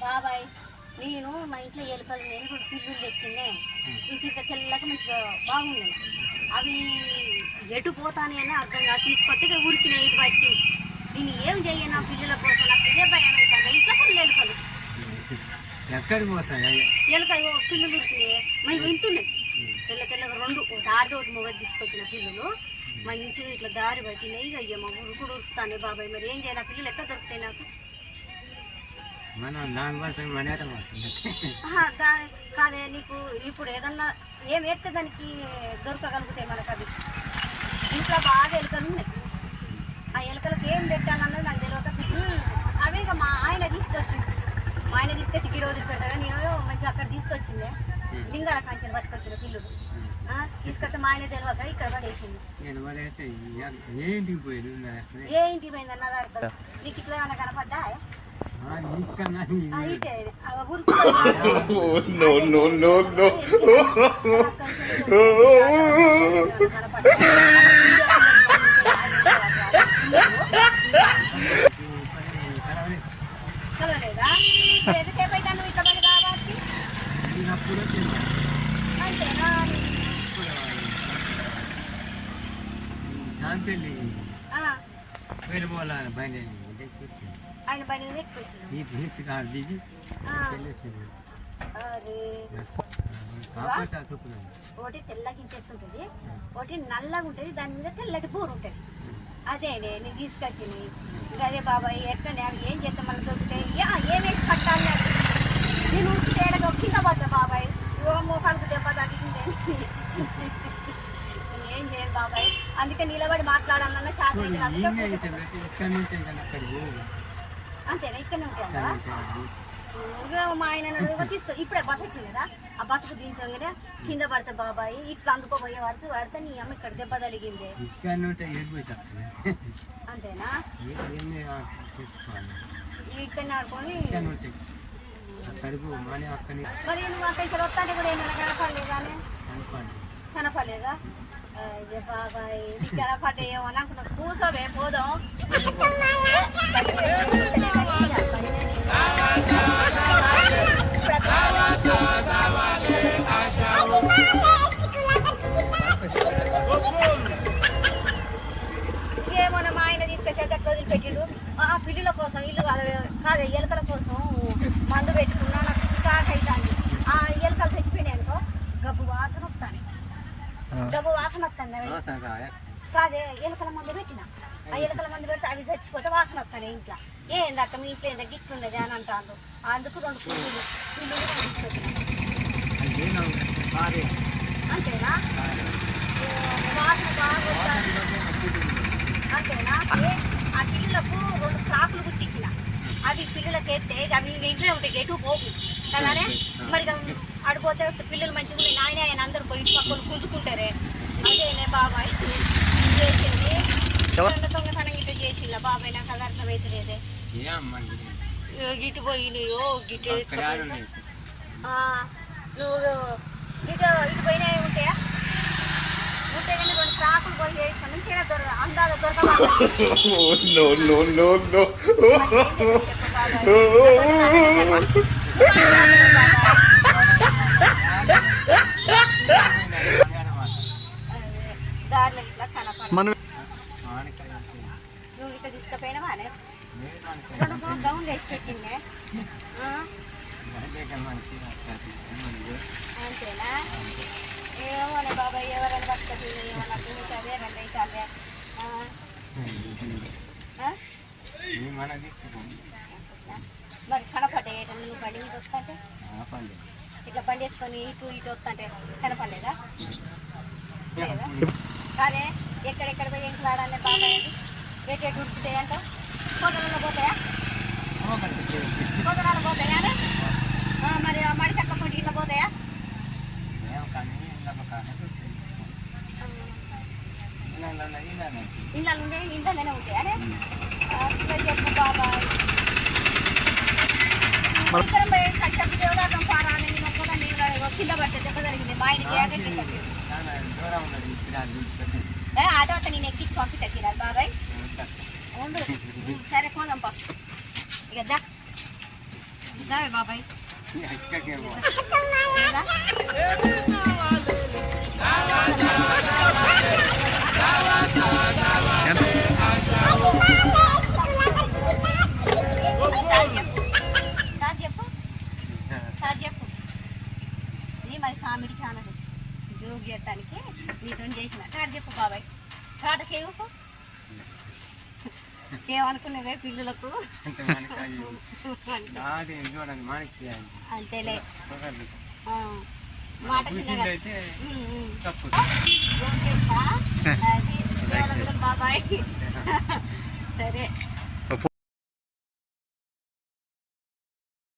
బాబాయ్ నేను మా ఇంట్లో ఎలుకలు నేను కూడా పిల్లులు తెచ్చిందే ఇంత తెల్లగా మంచిగా బాగున్నాయి. అవి ఎటు పోతానే అని అర్థం కాదు. తీసుకొస్తే ఉరికినాయి ఇటు బట్టి. నేను ఏం చెయ్యను నా పిల్లల కోసం. నాకు ఇదే భయం అవుతుంది. ఇంట్లో కూడా ఎలుకలు ఎక్కడికి పోతాయి ఎలుకలు పిల్లులు ఉరికినాయి. మేము వింటున్నాయి తెల్ల తెల్లగా రెండు దారి ఒకటి మొగ తీసుకొచ్చిన పిల్లలు మంచిగా ఇట్లా దారి పట్టినాయి. ఇక అయ్యమ్మ ఉరుకుడు ఉరుకుతానే బాబాయ్. మరి ఏం చేయాలి? పిల్లలు ఎక్కడ దొరుకుతాయి నాకు? కాదే నీకు ఇప్పుడు ఏదన్నా ఏం వేస్తే దానికి దొరకగలుగుతాయి మనకు. అది ఇంట్లో బాగా ఎలుకలు ఉన్నాయి. ఆ ఎలుకలకు ఏం పెట్టాలన్నది నాకు తెలియక అవి ఇక మా ఆయన తీసుకొచ్చింది. మా ఆయన తీసుకొచ్చి ఈ రోజు పెట్టాగా నేను మంచిగా అక్కడ తీసుకొచ్చిందే లింగాల కాంచెలు పట్టుకొచ్చిన పిల్లలు తీసుకొస్తే మా ఆయన తెలియక ఇక్కడ పడేసింది. ఏ ఇంటికి పోయిందన్నది అర్థం. నీకు ఇట్లా ఏమైనా కనపడ్డా? చదవలేదా? ఎంతసేపు అయితే నువ్వు ఇట్లా పని కాబట్టి అంతేనా? ఆయన బండి ఒకటి తెల్లగించేస్తుంటది, ఒకటి నల్లగా ఉంటుంది, దాని మీద తెల్లటి బూరు ఉంటుంది. అదే నేను తీసుకొచ్చింది. ఇంకా అదే బాబాయ్ ఎక్కడ ఏం చేస్తాం మళ్ళీ దొరుకుతాయి. ఏమేసి పట్టాలి నేను ఉరికి తేడా కింద పడ్డా బాబాయ్. మోకాలకు దెబ్బ తగ్గిందే. ఏం చేయండి బాబాయ్, అందుకే నిలబడి మాట్లాడాలన్న శాతం. అంతేనా? ఇక్కడనే ఉంటాయా? మా ఆయన తీసుకో. ఇప్పుడే బస్ వచ్చింది కదా, ఆ బస్సుకు దించగానే కింద పడతా బాబాయ్. ఇట్లా అందుకోబోయే వరకు పడితే నీ అమ్మ ఇక్కడ దెబ్బ తగిలింది. అంతేనా? ఇక్కడనే ఆడుకొని మరి నువ్వు అక్కడ ఇక్కడ వస్తాంటే కూడా ఏమైనా కనపడలేదా? కనపడలేదా? బాబాయ్ నీకు కనపడ్డాయేమో అనుకున్నా. కూర్చోవే పోదాం. ఏమన్నా మా ఆయన తీసుకొచ్చాక అట్లా వదిలిపెట్టిండు. ఆ పిల్లుల కోసం ఇల్లు కాదు ఎలుకల కోసం మందు పెట్టుకున్నా. నాకు చికాకు అవుతుంది. ఆ ఎలుకలు చచ్చిపోయినాయి అనుకో గబ్బు వాసన వస్తాను. గబ్బు వాసన వస్తాను కాదే. ఎలుకల మందు పెట్టిన ఆ ఎలుకల మందు పెడితే అవి చచ్చిపోతే వాసన వస్తాను. ఇంట్లో ఏందక్క మీ ఇంట్లో ఏందా గిట్లుండదు అని అంటాను. అందుకు 2 పిల్లులు అంతేనా? వాసన బాగా వస్తాను. అంతేనా? ఆ పిల్లులకు 2 ఫ్రాకులు కుట్టించిన. అవి పిల్లలకి ఎత్తే అవి ఇంట్లో ఉంటాయి, ఎటు పోగు కదానే. మరి అడిపోతే పిల్లలు మంచిగా ఉన్నాయి. నాయన ఆయన అందరు పోయి పక్కలు కూర్చుకుంటారే. అదేనే బాబాయ్ చేసింది. దొంగతనం ఇటు చేసిందా బాబాయ్? నాకు అది అర్థమవుతలేదే. గిటు పోయినాయో గిటు నువ్వు ఇటు పోయినాయి ఉంటాయా? ఉంటే కానీ 2 ఫ్రాకులు పోయి చేసిన నుంచి అందాలు దారిలో ఇట్లా కనపడ. నువ్వు ఇట్లా తీసుకుపోయినావా? 2 గౌన్లు వేసి పెట్టిందే. అంతేనా? ఏమోనే బాబాయ్ ఎవరైనా పట్టుకొని ఏమన్నా మీకు అదే 2 అవుతాలే. మరి కనపడ్డాయి నువ్వు బండి మీద వస్తుంటే ఇట్లా బండి వేసుకొని ఇటు వస్తుంటే కనపడలేదా? కానీ ఎక్కడెక్కడ పోయి ఇంట్లో ఆడాలి బాబాయ్? ఎటు ఉడుకుతాయి అంటావు? పొగలలో పోతాయా? పొగలలో పోతాయా? మరి మడి చక్క పొట్టి ఇట్లా పోతాయా? ఇళ్ళ ఉండే ఇంట్లోనే ఉంటాయా? చెప్పు బాబాయ్. కింద పడితే దెబ్బ జరిగింది. మా ఆయన ఆటో అతను నేను ఎక్కించి పంపిస్తాను బాబాయ్. ఉండు సరే పోదాం పా. ఇక దావే బాబాయ్ ఎక్కడికేమో లేదా? చెప్పు ఇది మరి కామెడీ ఛానల్ జోక్ చేయటానికి నీతో చేసిన టాట చెప్పు బాబాయ్ టాట చేయకు ఏమనుకున్నావే పిల్లలకు అంటే మనకి అది చూడండి మనకి అంతేలే మాట చిన్నగా అయితే తప్పు జోక్ చేస్తా అది బాబాయ్ సరే